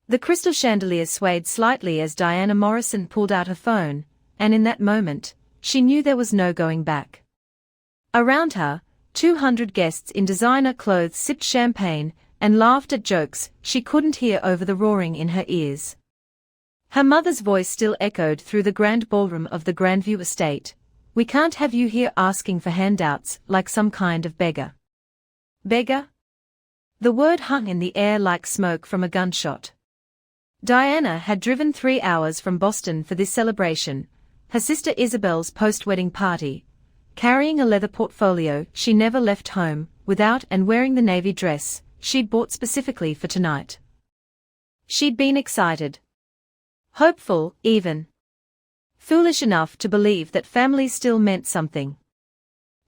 The crystal chandelier swayed slightly as Diana Morrison pulled out her phone, and in that moment, she knew there was no going back. Around her, 200 guests in designer clothes sipped champagne and laughed at jokes she couldn't hear over the roaring in her ears. Her mother's voice still echoed through the grand ballroom of the Grandview estate. "We can't have you here asking for handouts like some kind of beggar." Beggar? The word hung in the air like smoke from a gunshot. Diana had driven 3 hours from Boston for this celebration, her sister Isabel's post-wedding party, carrying a leather portfolio she never left home without and wearing the navy dress she'd bought specifically for tonight. She'd been excited. Hopeful, even. Foolish enough to believe that family still meant something.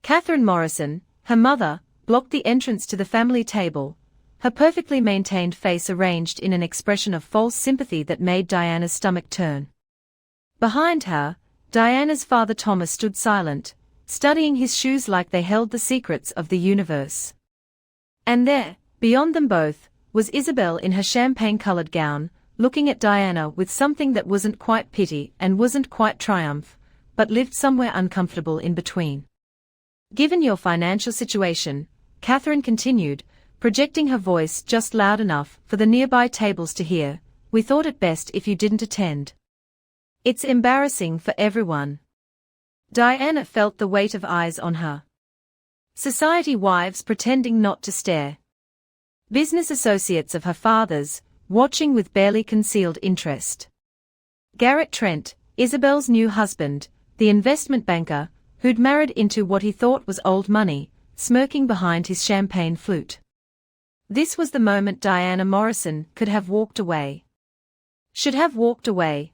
Catherine Morrison, her mother, blocked the entrance to the family table, her perfectly maintained face arranged in an expression of false sympathy that made Diana's stomach turn. Behind her, Diana's father Thomas stood silent, studying his shoes like they held the secrets of the universe. And there, beyond them both, was Isabel in her champagne-colored gown, looking at Diana with something that wasn't quite pity and wasn't quite triumph, but lived somewhere uncomfortable in between. "Given your financial situation," Catherine continued, projecting her voice just loud enough for the nearby tables to hear, "we thought it best if you didn't attend. It's embarrassing for everyone." Diana felt the weight of eyes on her. Society wives pretending not to stare. Business associates of her father's, watching with barely concealed interest. Garrett Trent, Isabel's new husband, the investment banker, who'd married into what he thought was old money, smirking behind his champagne flute. This was the moment Diana Morrison could have walked away. Should have walked away.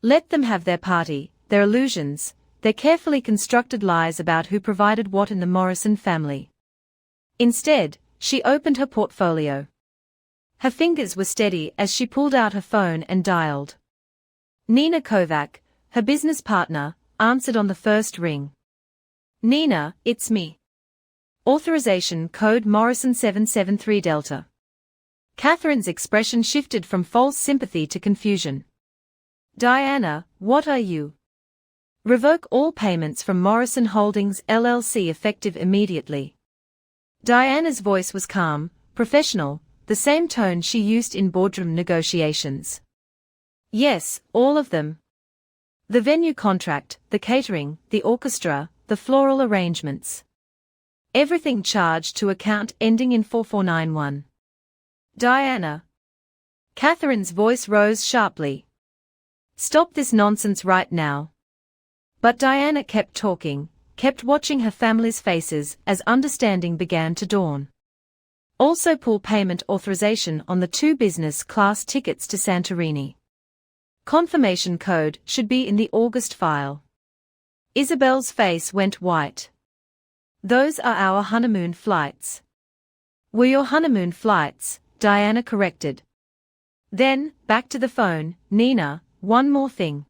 Let them have their party, their illusions, their carefully constructed lies about who provided what in the Morrison family. Instead, she opened her portfolio. Her fingers were steady as she pulled out her phone and dialed. Nina Kovac, her business partner, answered on the first ring. "Nina, it's me. Authorization code Morrison 773 Delta." Catherine's expression shifted from false sympathy to confusion. "Diana, what are you?" "Revoke all payments from Morrison Holdings LLC effective immediately." Diana's voice was calm, professional, the same tone she used in boardroom negotiations. "Yes, all of them. The venue contract, the catering, the orchestra, the floral arrangements. Everything charged to account ending in 4491. "Diana." Catherine's voice rose sharply. "Stop this nonsense right now." But Diana kept talking, kept watching her family's faces as understanding began to dawn. "Also pull payment authorization on the 2 business-class tickets to Santorini. Confirmation code should be in the August file." Isabel's face went white. "Those are our honeymoon flights." "Were your honeymoon flights," Diana corrected. Then, back to the phone, "Nina, one more thing.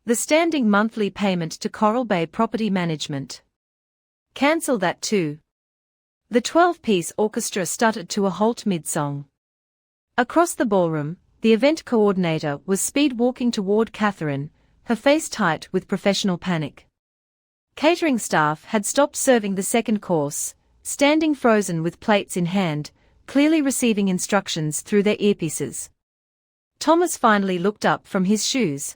The standing monthly payment to Coral Bay Property Management. Cancel that too." The 12-piece orchestra stuttered to a halt mid-song. Across the ballroom, the event coordinator was speed-walking toward Catherine, her face tight with professional panic. Catering staff had stopped serving the second course, standing frozen with plates in hand, clearly receiving instructions through their earpieces. Thomas finally looked up from his shoes.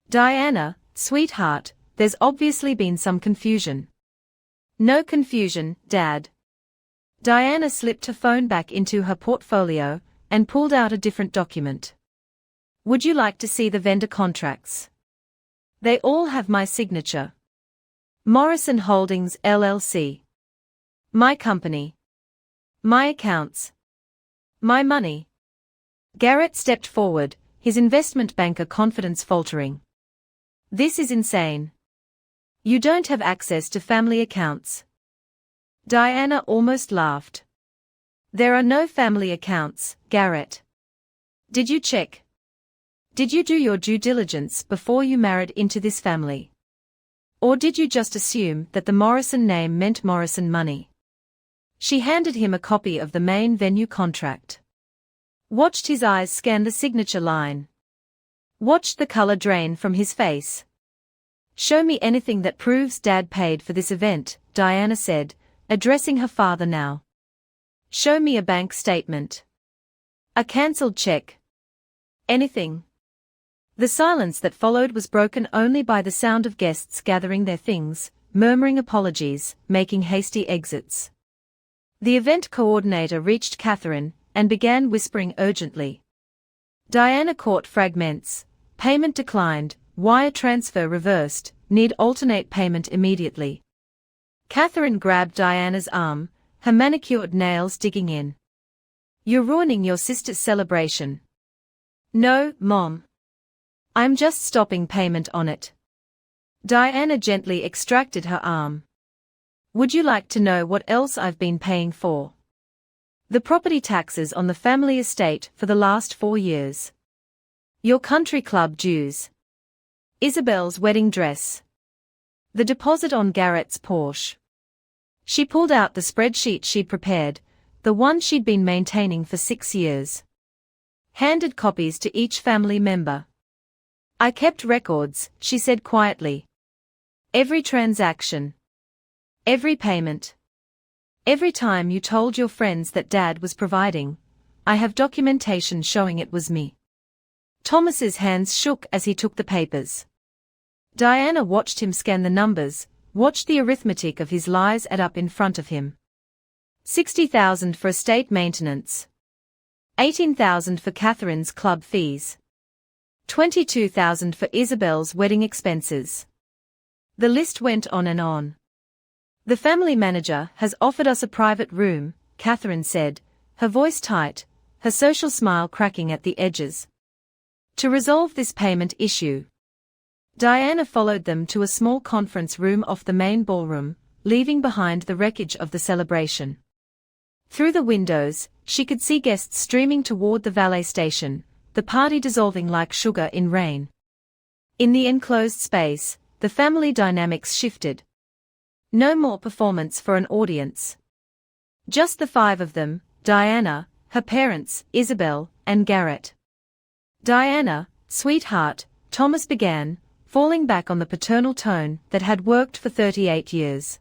"Diana, sweetheart, there's obviously been some confusion." "No confusion, Dad." Diana slipped her phone back into her portfolio and pulled out a different document. "Would you like to see the vendor contracts? They all have my signature. Morrison Holdings LLC. My company. My accounts. My money." Garrett stepped forward, his investment banker confidence faltering. "This is insane. You don't have access to family accounts." Diana almost laughed. "There are no family accounts, Garrett. Did you check? Did you do your due diligence before you married into this family? Or did you just assume that the Morrison name meant Morrison money?" She handed him a copy of the main venue contract. Watched his eyes scan the signature line. Watched the color drain from his face. Show me anything that proves Dad paid for this event, Diana said, addressing her father now. Show me a bank statement. A cancelled check. Anything. The silence that followed was broken only by the sound of guests gathering their things, murmuring apologies, making hasty exits. The event coordinator reached Catherine and began whispering urgently. Diana caught fragments. Payment declined, wire transfer reversed, need alternate payment immediately. Catherine grabbed Diana's arm, her manicured nails digging in. You're ruining your sister's celebration. No, Mom. I'm just stopping payment on it. Diana gently extracted her arm. Would you like to know what else I've been paying for? The property taxes on the family estate for the last 4 years. Your country club dues. Isabel's wedding dress. The deposit on Garrett's Porsche. She pulled out the spreadsheet she'd prepared, the one she'd been maintaining for 6 years. Handed copies to each family member. I kept records, she said quietly. Every transaction. Every payment. Every time you told your friends that Dad was providing, I have documentation showing it was me. Thomas's hands shook as he took the papers. Diana watched him scan the numbers, watched the arithmetic of his lies add up in front of him. 60,000 for estate maintenance. 18,000 for Catherine's club fees. 22,000 for Isabel's wedding expenses. The list went on and on. The family manager has offered us a private room, Catherine said, her voice tight, her social smile cracking at the edges. To resolve this payment issue. Diana followed them to a small conference room off the main ballroom, leaving behind the wreckage of the celebration. Through the windows, she could see guests streaming toward the valet station, the party dissolving like sugar in rain. In the enclosed space, the family dynamics shifted. No more performance for an audience. Just the 5 of them, Diana, her parents, Isabel, and Garrett. Diana, sweetheart, Thomas began, falling back on the paternal tone that had worked for 38 years.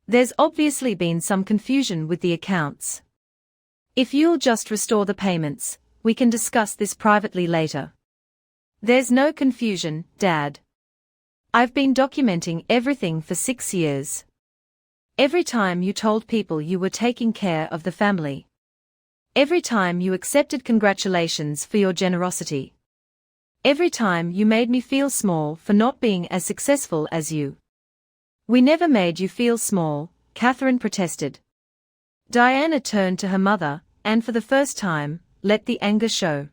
There's obviously been some confusion with the accounts. If you'll just restore the payments, we can discuss this privately later. There's no confusion, Dad. I've been documenting everything for 6 years. Every time you told people you were taking care of the family. Every time you accepted congratulations for your generosity. Every time you made me feel small for not being as successful as you. We never made you feel small, Catherine protested. Diana turned to her mother, and for the first time, let the anger show.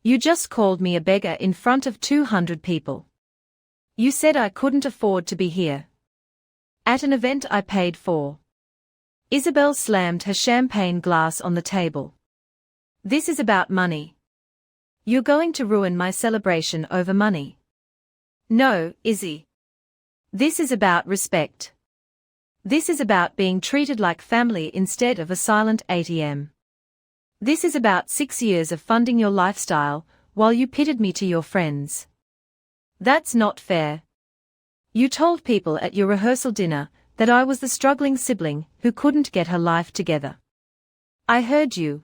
You just called me a beggar in front of 200 people. You said I couldn't afford to be here. At an event I paid for. Isabel slammed her champagne glass on the table. This is about money. You're going to ruin my celebration over money. No, Izzy. This is about respect. This is about being treated like family instead of a silent ATM. This is about 6 years of funding your lifestyle, while you pitted me to your friends. That's not fair. You told people at your rehearsal dinner that I was the struggling sibling who couldn't get her life together. I heard you.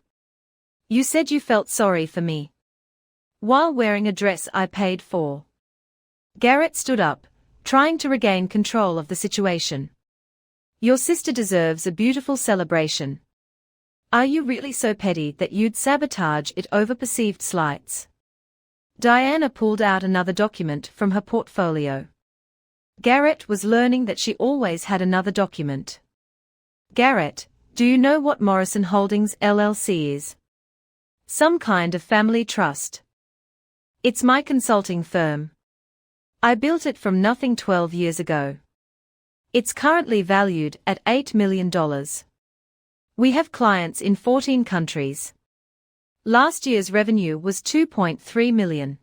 You said you felt sorry for me. While wearing a dress I paid for. Garrett stood up, trying to regain control of the situation. Your sister deserves a beautiful celebration. Are you really so petty that you'd sabotage it over perceived slights? Diana pulled out another document from her portfolio. Garrett was learning that she always had another document. Garrett, do you know what Morrison Holdings LLC is? Some kind of family trust. It's my consulting firm. I built it from nothing 12 years ago. It's currently valued at $8 million. We have clients in 14 countries. Last year's revenue was $2.3 million.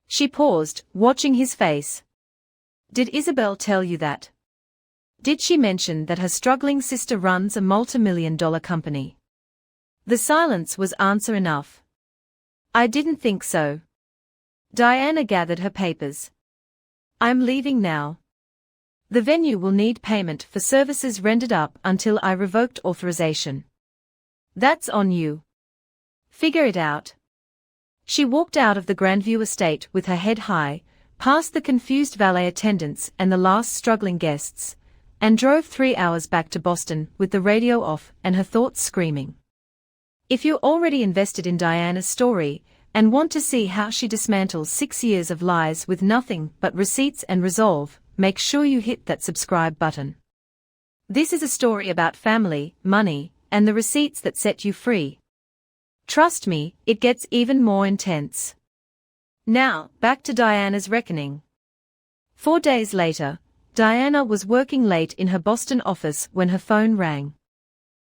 She paused, watching his face. Did Isabel tell you that? Did she mention that her struggling sister runs a multi-million-dollar company? The silence was answer enough. I didn't think so. Diana gathered her papers. I'm leaving now. The venue will need payment for services rendered up until I revoked authorization. That's on you. Figure it out. She walked out of the Grandview estate with her head high, past the confused valet attendants and the last struggling guests, and drove 3 hours back to Boston with the radio off and her thoughts screaming. If you're already invested in Diana's story and want to see how she dismantles 6 years of lies with nothing but receipts and resolve, make sure you hit that subscribe button. This is a story about family, money, and the receipts that set you free. Trust me, it gets even more intense. Now, back to Diana's reckoning. 4 days later, Diana was working late in her Boston office when her phone rang.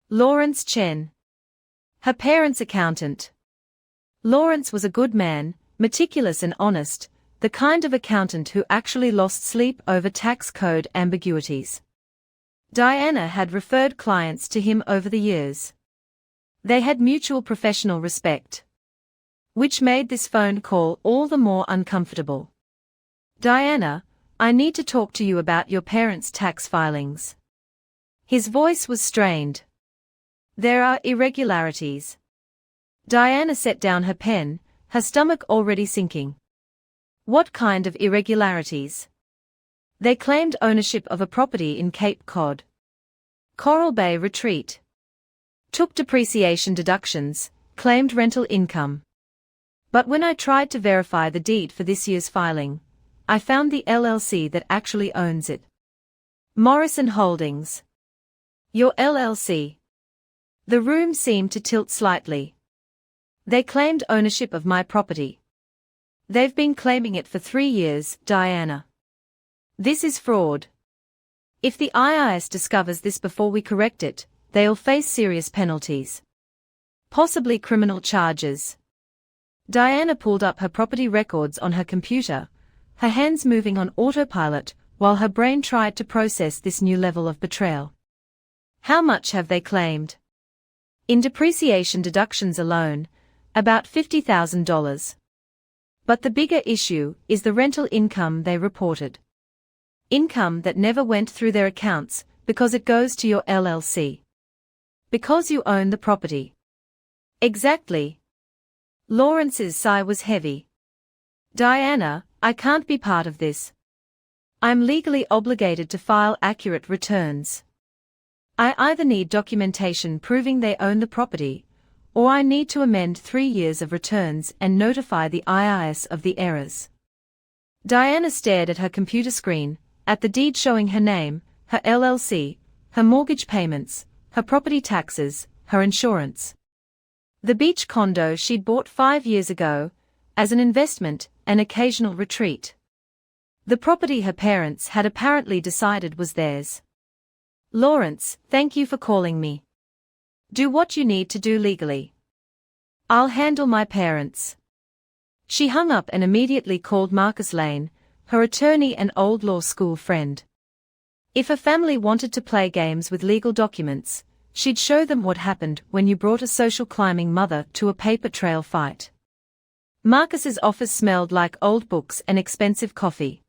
Lawrence Chen. Her parents' accountant. Lawrence was a good man, meticulous and honest, the kind of accountant who actually lost sleep over tax code ambiguities. Diana had referred clients to him over the years. They had mutual professional respect, which made this phone call all the more uncomfortable. Diana, I need to talk to you about your parents' tax filings. His voice was strained. There are irregularities. Diana set down her pen, her stomach already sinking. What kind of irregularities? They claimed ownership of a property in Cape Cod, Coral Bay Retreat. Took depreciation deductions, claimed rental income. But when I tried to verify the deed for this year's filing, I found the LLC that actually owns it. Morrison Holdings. Your LLC. The room seemed to tilt slightly. They claimed ownership of my property. They've been claiming it for 3 years, Diana. This is fraud. If the IRS discovers this before we correct it, they'll face serious penalties. Possibly criminal charges. Diana pulled up her property records on her computer, her hands moving on autopilot while her brain tried to process this new level of betrayal. How much have they claimed? In depreciation deductions alone, about $50,000. But the bigger issue is the rental income they reported. Income that never went through their accounts because it goes to your LLC. Because you own the property. Exactly. Lawrence's sigh was heavy. Diana, I can't be part of this. I'm legally obligated to file accurate returns. I either need documentation proving they own the property, or I need to amend 3 years of returns and notify the IRS of the errors. Diana stared at her computer screen, at the deed showing her name, her LLC, her mortgage payments, her property taxes, her insurance. The beach condo she'd bought 5 years ago, as an investment, an occasional retreat. The property her parents had apparently decided was theirs. Lawrence, thank you for calling me. Do what you need to do legally. I'll handle my parents. She hung up and immediately called Marcus Lane, her attorney and old law school friend. If a family wanted to play games with legal documents, she'd show them what happened when you brought a social climbing mother to a paper trail fight. Marcus's office smelled like old books and expensive coffee.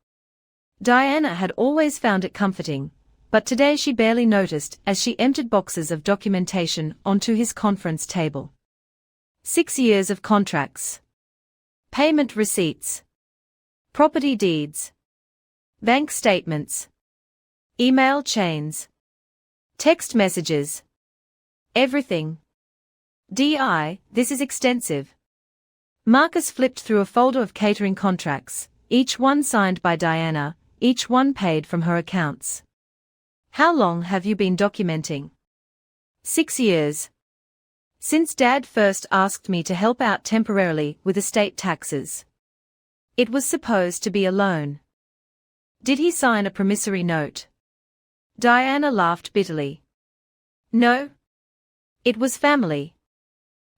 Diana had always found it comforting, but today she barely noticed as she emptied boxes of documentation onto his conference table. 6 years of contracts. Payment receipts. Property deeds. Bank statements. Email chains. Text messages. Everything. This is extensive. Marcus flipped through a folder of catering contracts, each one signed by Diana, each one paid from her accounts. How long have you been documenting? 6 years. Since Dad first asked me to help out temporarily with estate taxes. It was supposed to be a loan. Did he sign a promissory note? Diana laughed bitterly. No. It was family.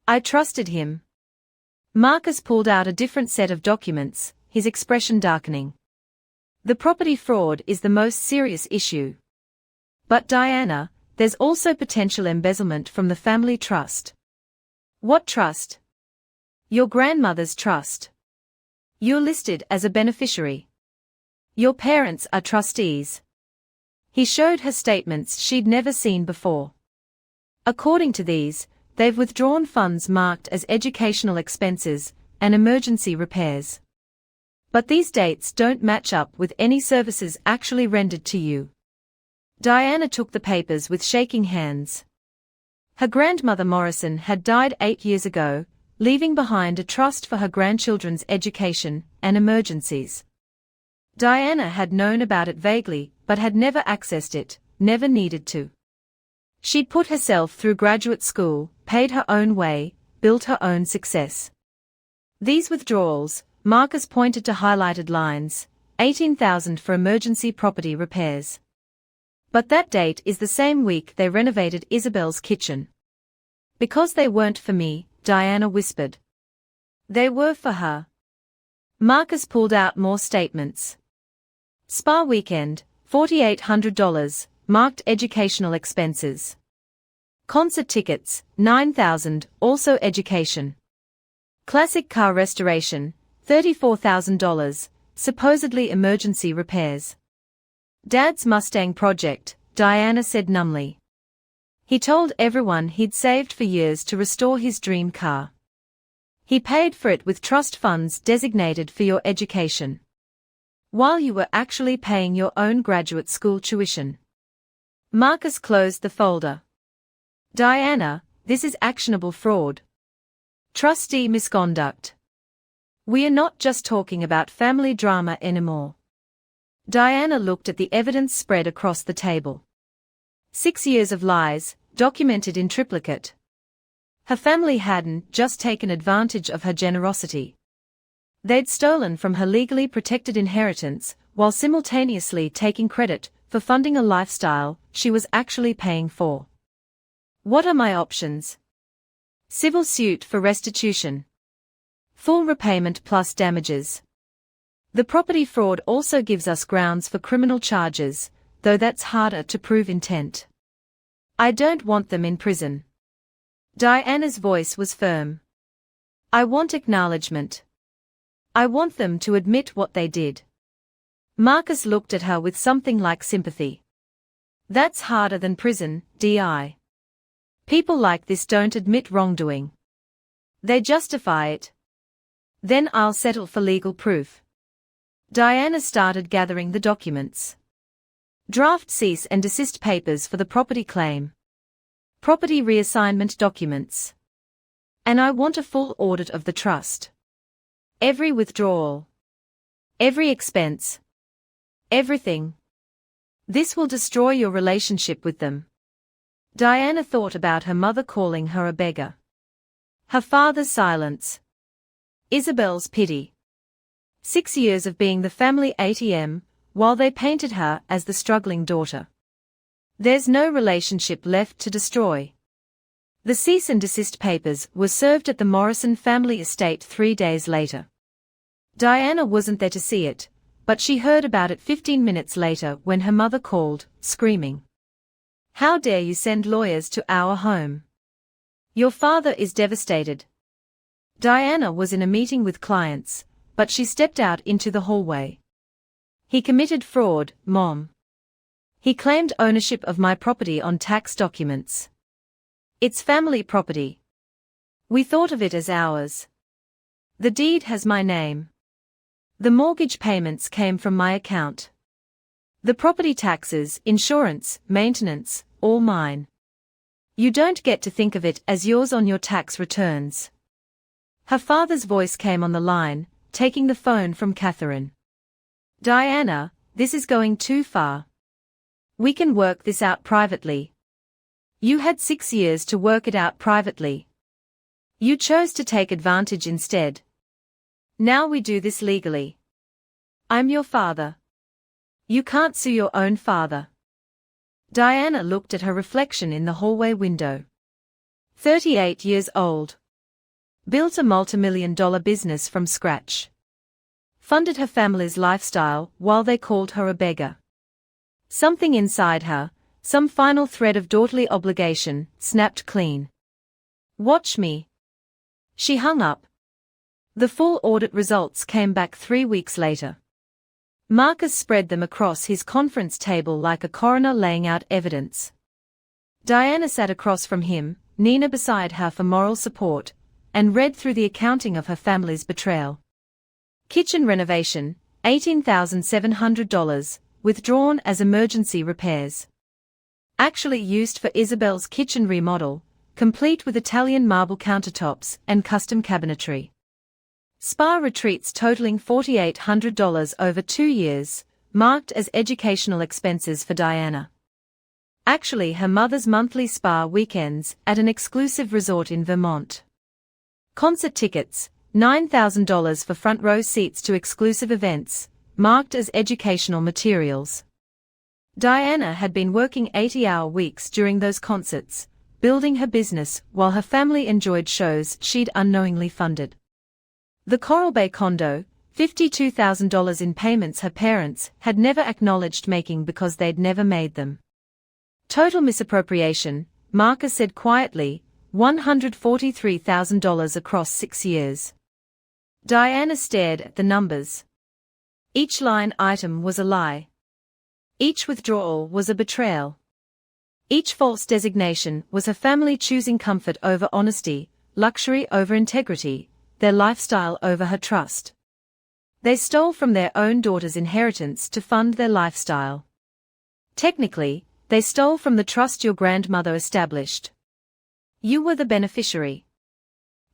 I trusted him. Marcus pulled out a different set of documents, his expression darkening. The property fraud is the most serious issue. But Diana, there's also potential embezzlement from the family trust. What trust? Your grandmother's trust. You're listed as a beneficiary. Your parents are trustees. He showed her statements she'd never seen before. According to these, they've withdrawn funds marked as educational expenses and emergency repairs. But these dates don't match up with any services actually rendered to you. Diana took the papers with shaking hands. Her grandmother Morrison had died 8 years ago, leaving behind a trust for her grandchildren's education and emergencies. Diana had known about it vaguely, but had never accessed it, never needed to. She'd put herself through graduate school, paid her own way, built her own success. These withdrawals, Marcus pointed to highlighted lines, $18,000 for emergency property repairs. But that date is the same week they renovated Isabel's kitchen. Because they weren't for me, Diana whispered. They were for her. Marcus pulled out more statements. Spa weekend, $4,800, marked educational expenses. Concert tickets, $9,000, also education. Classic car restoration, $34,000, supposedly emergency repairs. Dad's Mustang project, Diana said numbly. He told everyone he'd saved for years to restore his dream car. He paid for it with trust funds designated for your education, while you were actually paying your own graduate school tuition. Marcus closed the folder. Diana, this is actionable fraud. Trustee misconduct. We are not just talking about family drama anymore. Diana looked at the evidence spread across the table. 6 years of lies, documented in triplicate. Her family hadn't just taken advantage of her generosity. They'd stolen from her legally protected inheritance, while simultaneously taking credit for funding a lifestyle she was actually paying for. What are my options? Civil suit for restitution. Full repayment plus damages. The property fraud also gives us grounds for criminal charges, though that's harder to prove intent. I don't want them in prison. Diana's voice was firm. I want acknowledgement. I want them to admit what they did. Marcus looked at her with something like sympathy. That's harder than prison, Di. People like this don't admit wrongdoing. They justify it. Then I'll settle for legal proof. Diana started gathering the documents. Draft cease and desist papers for the property claim. Property reassignment documents. And I want a full audit of the trust. Every withdrawal. Every expense. Everything. This will destroy your relationship with them. Diana thought about her mother calling her a beggar. Her father's silence. Isabel's pity. 6 years of being the family ATM, while they painted her as the struggling daughter. There's no relationship left to destroy. The cease and desist papers were served at the Morrison family estate 3 days later. Diana wasn't there to see it, but she heard about it 15 minutes later when her mother called, screaming. How dare you send lawyers to our home? Your father is devastated. Diana was in a meeting with clients, but she stepped out into the hallway. He committed fraud, Mom. He claimed ownership of my property on tax documents. It's family property. We thought of it as ours. The deed has my name. The mortgage payments came from my account. The property taxes, insurance, maintenance, all mine. You don't get to think of it as yours on your tax returns. Her father's voice came on the line, taking the phone from Catherine. Diana, this is going too far. We can work this out privately. You had 6 years to work it out privately. You chose to take advantage instead. Now we do this legally. I'm your father. You can't sue your own father. Diana looked at her reflection in the hallway window. 38 years old. Built a multimillion-dollar business from scratch. Funded her family's lifestyle while they called her a beggar. Something inside her, some final thread of daughterly obligation, snapped clean. Watch me. She hung up. The full audit results came back 3 weeks later. Marcus spread them across his conference table like a coroner laying out evidence. Diana sat across from him, Nina beside her for moral support, and read through the accounting of her family's betrayal. Kitchen renovation, $18,700, withdrawn as emergency repairs. Actually used for Isabel's kitchen remodel, complete with Italian marble countertops and custom cabinetry. Spa retreats totaling $4,800 over 2 years, marked as educational expenses for Diana. Actually her mother's monthly spa weekends at an exclusive resort in Vermont. Concert tickets, $9,000 for front row seats to exclusive events, marked as educational materials. Diana had been working 80-hour weeks during those concerts, building her business while her family enjoyed shows she'd unknowingly funded. The Coral Bay condo, $52,000 in payments her parents had never acknowledged making because they'd never made them. Total misappropriation, Marcus said quietly, $143,000 across 6 years. Diana stared at the numbers. Each line item was a lie. Each withdrawal was a betrayal. Each false designation was her family choosing comfort over honesty, luxury over integrity, their lifestyle over her trust. They stole from their own daughter's inheritance to fund their lifestyle. Technically, they stole from the trust your grandmother established. You were the beneficiary.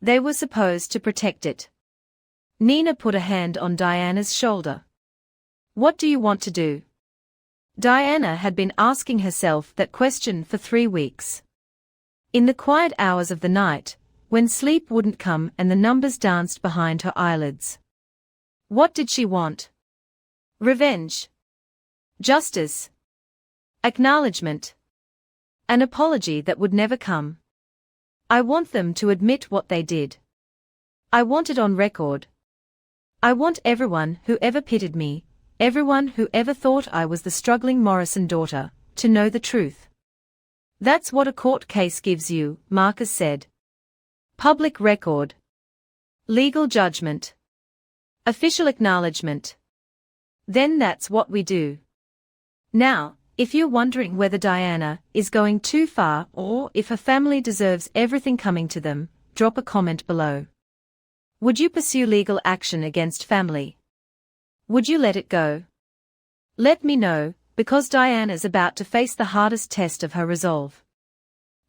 They were supposed to protect it. Nina put a hand on Diana's shoulder. What do you want to do? Diana had been asking herself that question for 3 weeks. In the quiet hours of the night, when sleep wouldn't come and the numbers danced behind her eyelids. What did she want? Revenge. Justice. Acknowledgement. An apology that would never come. I want them to admit what they did. I want it on record. I want everyone who ever pitied me, everyone who ever thought I was the struggling Morrison daughter, to know the truth. That's what a court case gives you, Marcus said. Public record. Legal judgment. Official acknowledgement. Then that's what we do. Now, if you're wondering whether Diana is going too far or if her family deserves everything coming to them, drop a comment below. Would you pursue legal action against family? Would you let it go? Let me know, because Diana's about to face the hardest test of her resolve.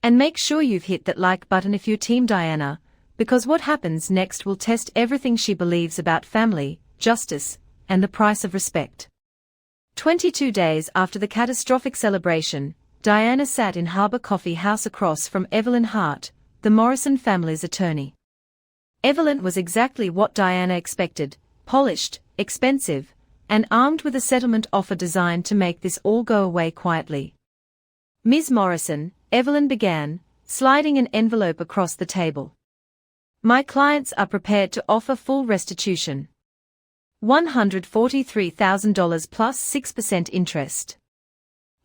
And make sure you've hit that like button if you're Team Diana, because what happens next will test everything she believes about family, justice, and the price of respect. 22 days after the catastrophic celebration, Diana sat in Harbour Coffee House across from Evelyn Hart, the Morrison family's attorney. Evelyn was exactly what Diana expected, polished, expensive, and armed with a settlement offer designed to make this all go away quietly. Ms. Morrison, Evelyn began, sliding an envelope across the table. My clients are prepared to offer full restitution. $143,000 plus 6% interest.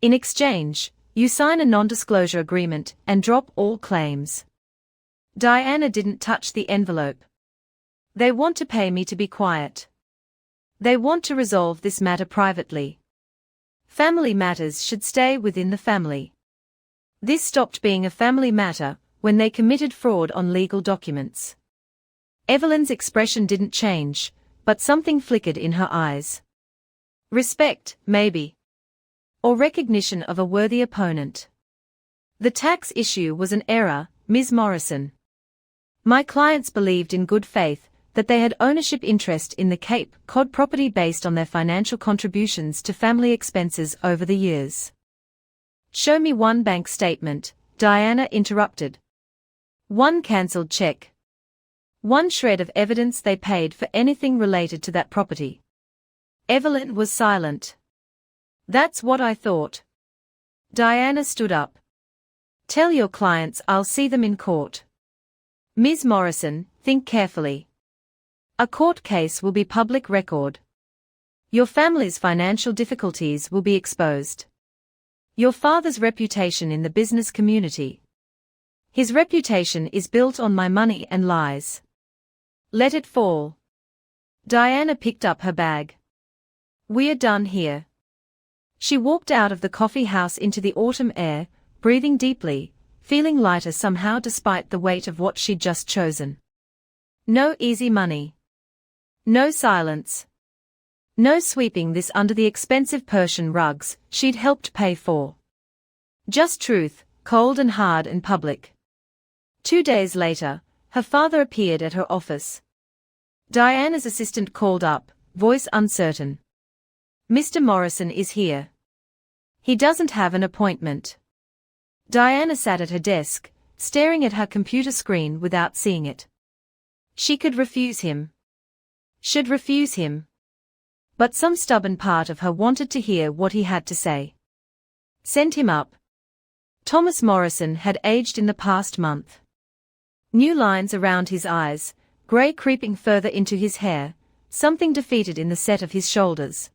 In exchange, you sign a non-disclosure agreement and drop all claims. Diana didn't touch the envelope. They want to pay me to be quiet. They want to resolve this matter privately. Family matters should stay within the family. This stopped being a family matter when they committed fraud on legal documents. Evelyn's expression didn't change, but something flickered in her eyes. Respect, maybe. Or recognition of a worthy opponent. The tax issue was an error, Ms. Morrison. My clients believed in good faith that they had ownership interest in the Cape Cod property based on their financial contributions to family expenses over the years. Show me one bank statement, Diana interrupted. One cancelled check. One shred of evidence they paid for anything related to that property. Evelyn was silent. That's what I thought. Diana stood up. Tell your clients I'll see them in court. Ms. Morrison, think carefully. A court case will be public record. Your family's financial difficulties will be exposed. Your father's reputation in the business community. His reputation is built on my money and lies. Let it fall. Diana picked up her bag. We're done here. She walked out of the coffee house into the autumn air, breathing deeply, feeling lighter somehow despite the weight of what she'd just chosen. No easy money. No silence. No sweeping this under the expensive Persian rugs she'd helped pay for. Just truth, cold and hard and public. 2 days later, her father appeared at her office. Diana's assistant called up, voice uncertain. Mr. Morrison is here. He doesn't have an appointment. Diana sat at her desk, staring at her computer screen without seeing it. She could refuse him. Should refuse him. But some stubborn part of her wanted to hear what he had to say. Send him up. Thomas Morrison had aged in the past month. New lines around his eyes, grey creeping further into his hair, something defeated in the set of his shoulders.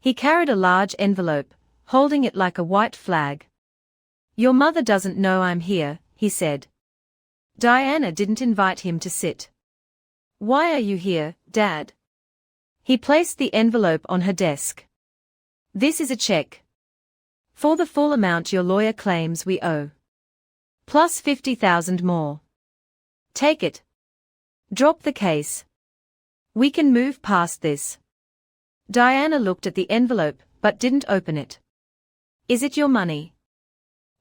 He carried a large envelope, holding it like a white flag. Your mother doesn't know I'm here, he said. Diana didn't invite him to sit. Why are you here, Dad? He placed the envelope on her desk. This is a check. For the full amount your lawyer claims we owe. Plus 50,000 more. Take it. Drop the case. We can move past this. Diana looked at the envelope, but didn't open it. Is it your money?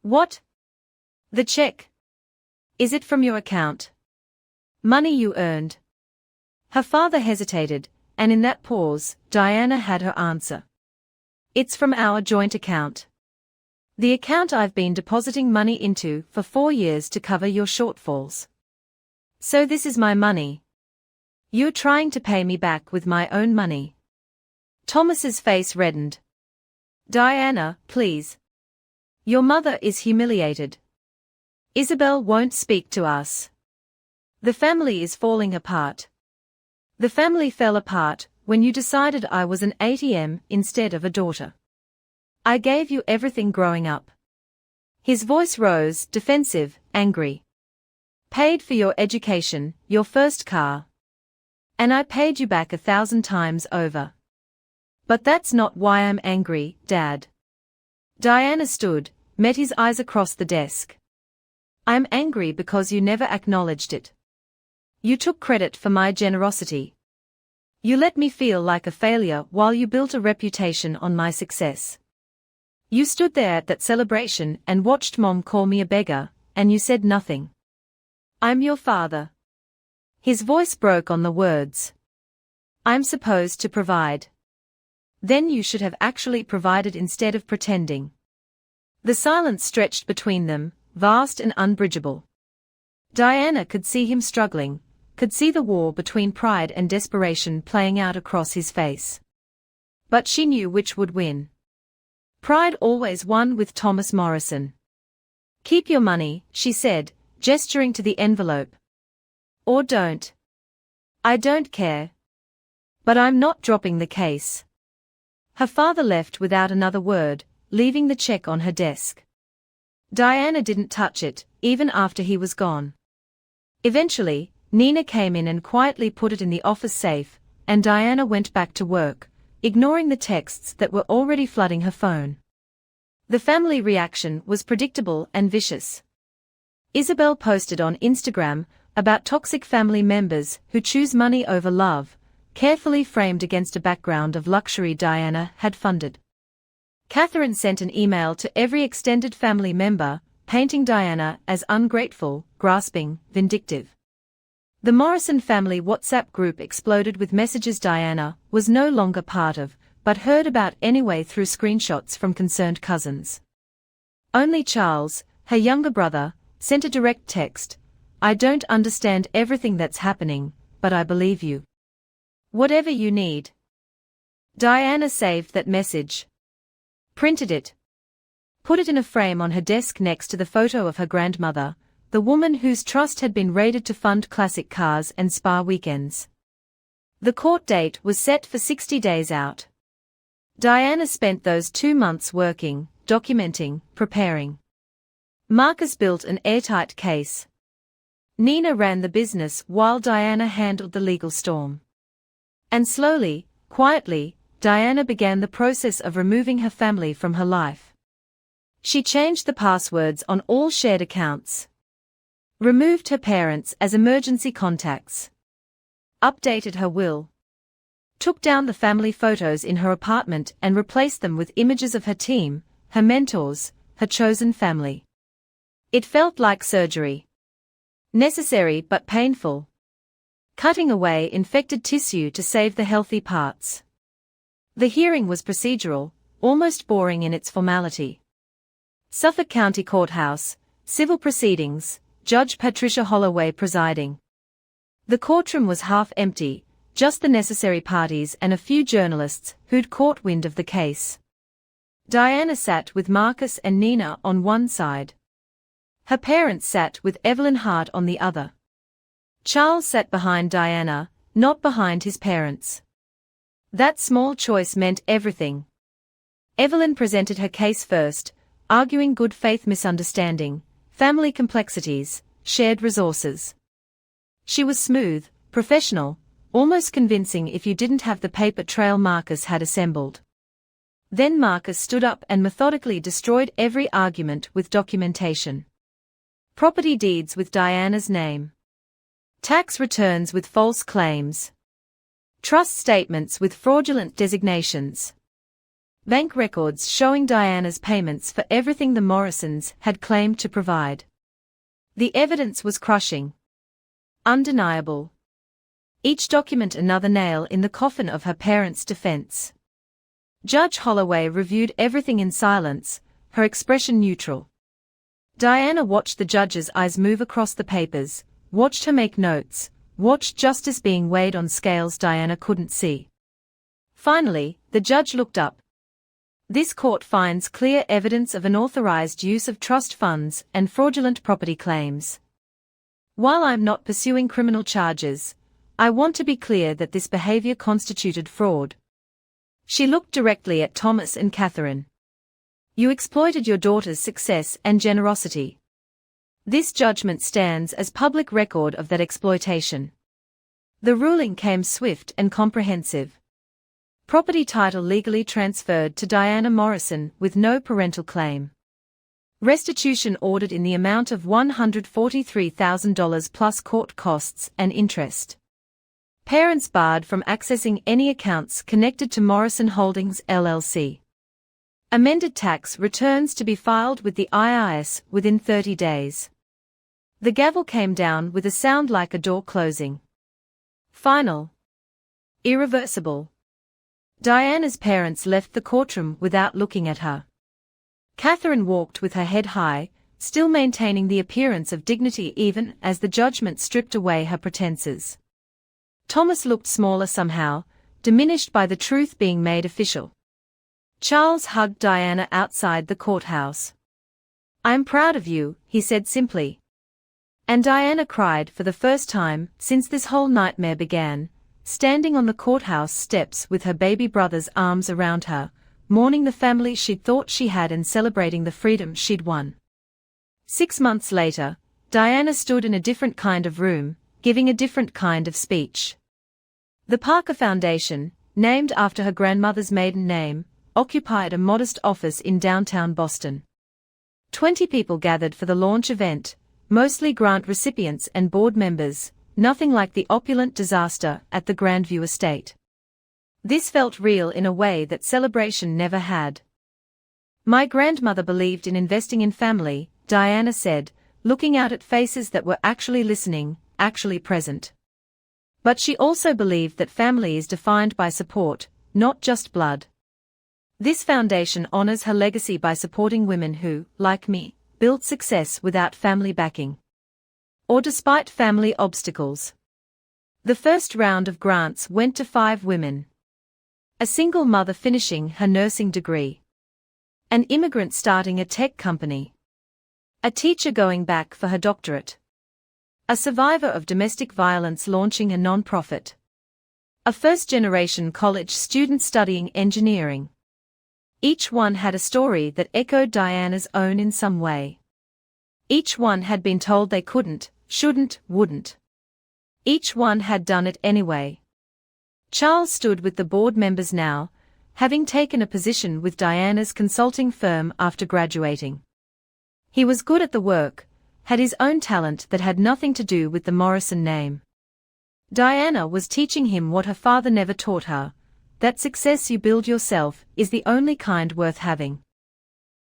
What? The check. Is it from your account? Money you earned. Her father hesitated, and in that pause, Diana had her answer. It's from our joint account. The account I've been depositing money into for 4 years to cover your shortfalls. So this is my money. You're trying to pay me back with my own money. Thomas's face reddened. Diana, please. Your mother is humiliated. Isabel won't speak to us. The family is falling apart. The family fell apart when you decided I was an ATM instead of a daughter. I gave you everything growing up. His voice rose, defensive, angry. Paid for your education, your first car. And I paid you back 1,000 times over. But that's not why I'm angry, Dad. Diana stood, met his eyes across the desk. I'm angry because you never acknowledged it. You took credit for my generosity. You let me feel like a failure while you built a reputation on my success. You stood there at that celebration and watched Mom call me a beggar, and you said nothing. I'm your father. His voice broke on the words. I'm supposed to provide. Then you should have actually provided instead of pretending. The silence stretched between them, vast and unbridgeable. Diana could see him struggling, could see the war between pride and desperation playing out across his face. But she knew which would win. Pride always won with Thomas Morrison. Keep your money, she said, gesturing to the envelope. Or don't. I don't care. But I'm not dropping the case. Her father left without another word, leaving the check on her desk. Diana didn't touch it, even after he was gone. Eventually, Nina came in and quietly put it in the office safe, and Diana went back to work, ignoring the texts that were already flooding her phone. The family reaction was predictable and vicious. Isabel posted on Instagram about toxic family members who choose money over love, carefully framed against a background of luxury Diana had funded. Catherine sent an email to every extended family member, painting Diana as ungrateful, grasping, vindictive. The Morrison family WhatsApp group exploded with messages Diana was no longer part of, but heard about anyway through screenshots from concerned cousins. Only Charles, her younger brother, sent a direct text. I don't understand everything that's happening, but I believe you. Whatever you need. Diana saved that message. Printed it. Put it in a frame on her desk next to the photo of her grandmother, the woman whose trust had been raided to fund classic cars and spa weekends. The court date was set for 60 days out. Diana spent those 2 months working, documenting, preparing. Marcus built an airtight case. Nina ran the business while Diana handled the legal storm. And slowly, quietly, Diana began the process of removing her family from her life. She changed the passwords on all shared accounts. Removed her parents as emergency contacts. Updated her will. Took down the family photos in her apartment and replaced them with images of her team, her mentors, her chosen family. It felt like surgery. Necessary but painful. Cutting away infected tissue to save the healthy parts. The hearing was procedural, almost boring in its formality. Suffolk County Courthouse, civil proceedings, Judge Patricia Holloway presiding. The courtroom was half empty, just the necessary parties and a few journalists who'd caught wind of the case. Diana sat with Marcus and Nina on one side. Her parents sat with Evelyn Hart on the other. Charles sat behind Diana, not behind his parents. That small choice meant everything. Evelyn presented her case first, arguing good faith misunderstanding, family complexities, shared resources. She was smooth, professional, almost convincing if you didn't have the paper trail Marcus had assembled. Then Marcus stood up and methodically destroyed every argument with documentation. Property deeds with Diana's name. Tax returns with false claims. Trust statements with fraudulent designations. Bank records showing Diana's payments for everything the Morrisons had claimed to provide. The evidence was crushing. Undeniable. Each document another nail in the coffin of her parents' defense. Judge Holloway reviewed everything in silence, her expression neutral. Diana watched the judge's eyes move across the papers, watched her make notes, watched justice being weighed on scales Diana couldn't see. Finally, the judge looked up. This court finds clear evidence of unauthorized use of trust funds and fraudulent property claims. While I'm not pursuing criminal charges, I want to be clear that this behavior constituted fraud. She looked directly at Thomas and Catherine. You exploited your daughter's success and generosity. This judgment stands as public record of that exploitation. The ruling came swift and comprehensive. Property title legally transferred to Diana Morrison with no parental claim. Restitution ordered in the amount of $143,000 plus court costs and interest. Parents barred from accessing any accounts connected to Morrison Holdings LLC. Amended tax returns to be filed with the IRS within 30 days. The gavel came down with a sound like a door closing. Final. Irreversible. Diana's parents left the courtroom without looking at her. Catherine walked with her head high, still maintaining the appearance of dignity even as the judgment stripped away her pretenses. Thomas looked smaller somehow, diminished by the truth being made official. Charles hugged Diana outside the courthouse. "I'm proud of you," he said simply. And Diana cried for the first time since this whole nightmare began, standing on the courthouse steps with her baby brother's arms around her, mourning the family she'd thought she had and celebrating the freedom she'd won. 6 months later, Diana stood in a different kind of room, giving a different kind of speech. The Parker Foundation, named after her grandmother's maiden name, occupied a modest office in downtown Boston. 20 people gathered for the launch event, mostly grant recipients and board members, nothing like the opulent disaster at the Grandview estate. This felt real in a way that celebration never had. "My grandmother believed in investing in family," Diana said, looking out at faces that were actually listening, actually present. "But she also believed that family is defined by support, not just blood. This foundation honors her legacy by supporting women who, like me, built success without family backing. Or despite family obstacles." The first round of grants went to 5 women. A single mother finishing her nursing degree. An immigrant starting a tech company. A teacher going back for her doctorate. A survivor of domestic violence launching a non-profit. A first-generation college student studying engineering. Each one had a story that echoed Diana's own in some way. Each one had been told they couldn't, shouldn't, wouldn't. Each one had done it anyway. Charles stood with the board members now, having taken a position with Diana's consulting firm after graduating. He was good at the work, had his own talent that had nothing to do with the Morrison name. Diana was teaching him what her father never taught her, that success you build yourself is the only kind worth having.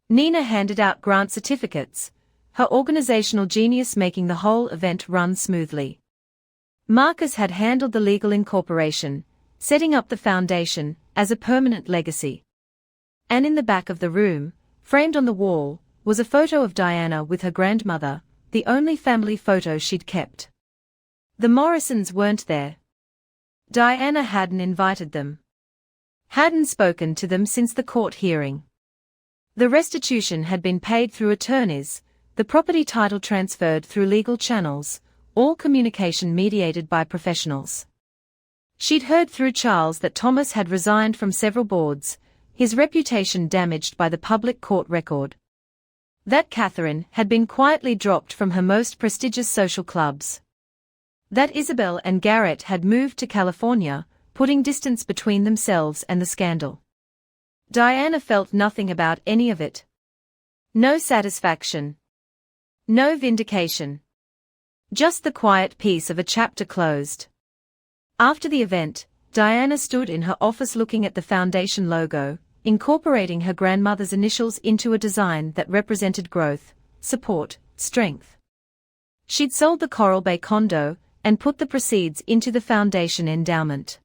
Nina handed out grant certificates, her organizational genius making the whole event run smoothly. Marcus had handled the legal incorporation, setting up the foundation as a permanent legacy. And in the back of the room, framed on the wall, was a photo of Diana with her grandmother, the only family photo she'd kept. The Morrisons weren't there. Diana hadn't invited them. Hadn't spoken to them since the court hearing. The restitution had been paid through attorneys, the property title transferred through legal channels, all communication mediated by professionals. She'd heard through Charles that Thomas had resigned from several boards, his reputation damaged by the public court record. That Catherine had been quietly dropped from her most prestigious social clubs. That Isabel and Garrett had moved to California, putting distance between themselves and the scandal. Diana felt nothing about any of it. No satisfaction. No vindication. Just the quiet peace of a chapter closed. After the event, Diana stood in her office looking at the foundation logo, incorporating her grandmother's initials into a design that represented growth, support, strength. She'd sold the Coral Bay condo and put the proceeds into the foundation endowment.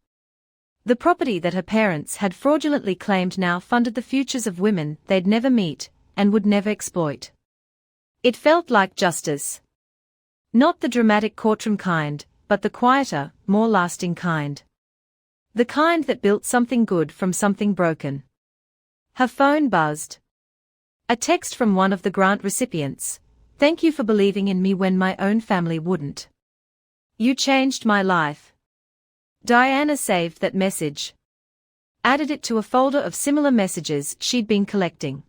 The property that her parents had fraudulently claimed now funded the futures of women they'd never meet and would never exploit. It felt like justice. Not the dramatic courtroom kind, but the quieter, more lasting kind. The kind that built something good from something broken. Her phone buzzed. A text from one of the grant recipients. "Thank you for believing in me when my own family wouldn't. You changed my life." Diana saved that message. Added it to a folder of similar messages she'd been collecting.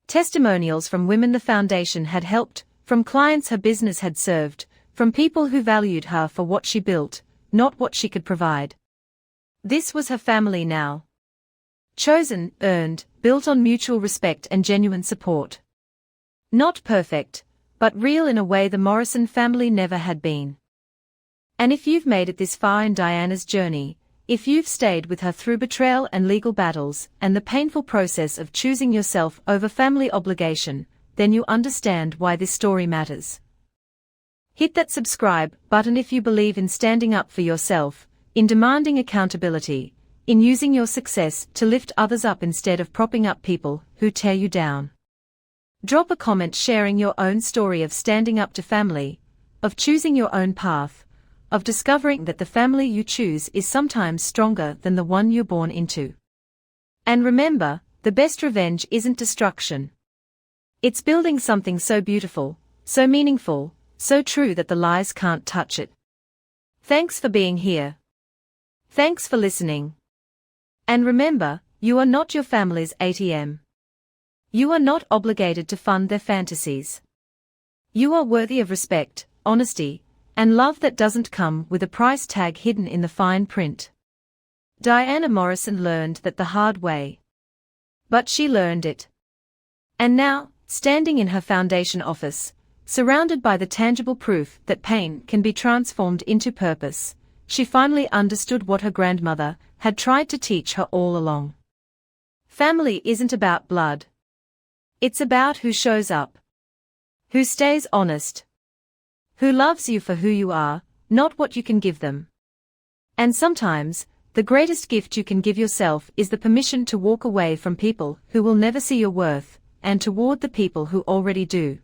Testimonials from women the foundation had helped, from clients her business had served, from people who valued her for what she built, not what she could provide. This was her family now. Chosen, earned, built on mutual respect and genuine support. Not perfect, but real in a way the Morrison family never had been. And if you've made it this far in Diana's journey, if you've stayed with her through betrayal and legal battles and the painful process of choosing yourself over family obligation, then you understand why this story matters. Hit that subscribe button if you believe in standing up for yourself, in demanding accountability, in using your success to lift others up instead of propping up people who tear you down. Drop a comment sharing your own story of standing up to family, of choosing your own path, of discovering that the family you choose is sometimes stronger than the one you're born into. And remember, the best revenge isn't destruction. It's building something so beautiful, so meaningful, so true that the lies can't touch it. Thanks for being here. Thanks for listening. And remember, you are not your family's ATM. You are not obligated to fund their fantasies. You are worthy of respect, honesty, and love that doesn't come with a price tag hidden in the fine print. Diana Morrison learned that the hard way. But she learned it. And now, standing in her foundation office, surrounded by the tangible proof that pain can be transformed into purpose, she finally understood what her grandmother had tried to teach her all along. Family isn't about blood. It's about who shows up. Who stays honest. Who loves you for who you are, not what you can give them. And sometimes, the greatest gift you can give yourself is the permission to walk away from people who will never see your worth, and toward the people who already do.